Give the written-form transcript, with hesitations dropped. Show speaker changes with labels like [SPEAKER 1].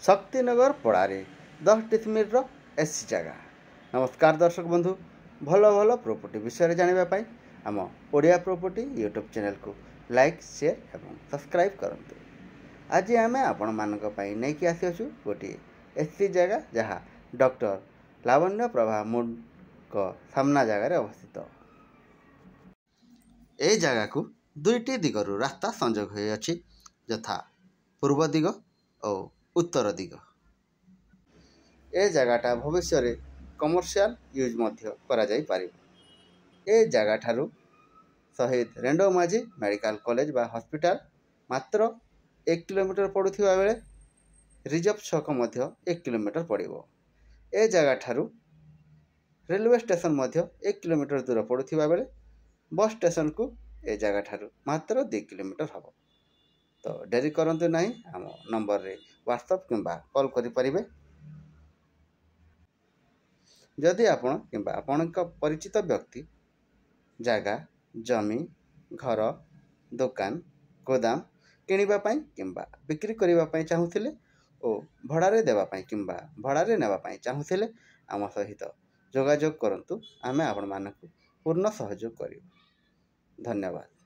[SPEAKER 1] Shaktinagar पड़ारे 10 decimal AC जगह। नमस्कार दर्शक बंधु, भल भल प्रॉपर्टी विषय जानापी आम ओडिया प्रॉपर्टी यूट्यूब चैनल को लाइक शेयर और सब्सक्राइब करंतु। आज आम आपण मानक नहीं कि आसी गोटे एसी जगह जहाँ डॉक्टर लावण्य प्रभा मुंड को सामना जगार अवस्थित। ए जगह को दुईटी दिगरु रास्ता संजोग हो यथा पूर्व दिग और उत्तर दिग। ए जगहटा भविष्य रे कमर्शियल यूज मध्य करा जाई पारिबो। ए जगह ठारू शहीद रेंडो माझी मेडिकल कॉलेज बा हॉस्पिटल मात्र 1 किलोमीटर पड़ुथिबा बेले रिजर्व छक मध्य 1 किलोमीटर पड़िबो। ए जगह ठारू रेलवे स्टेशन मध्य 1 किलोमीटर दूर पड़ुथिबा बेले बस स्टेशन को ए जगह ठारू मात्र 2 किलोमीटर हबो। तो डेरी करंतु नहीं, आम नंबर रे व्हाट्सएप किंबा कॉल करि परिबे। जदि आपण किंबा आपणक परिचित व्यक्ति जगह जमी घर दुकान गोदाम किनिबा पई किंबा बिक्री करिबा पई चाहुथिले ओ भड़ारे देबा पई किंबा भड़ारे नेबा पई चाहुथिले आम सहित जोगाजोग करंतु। आमे आपण मानकु पूर्ण सहयोग करिबु। धन्यवाद।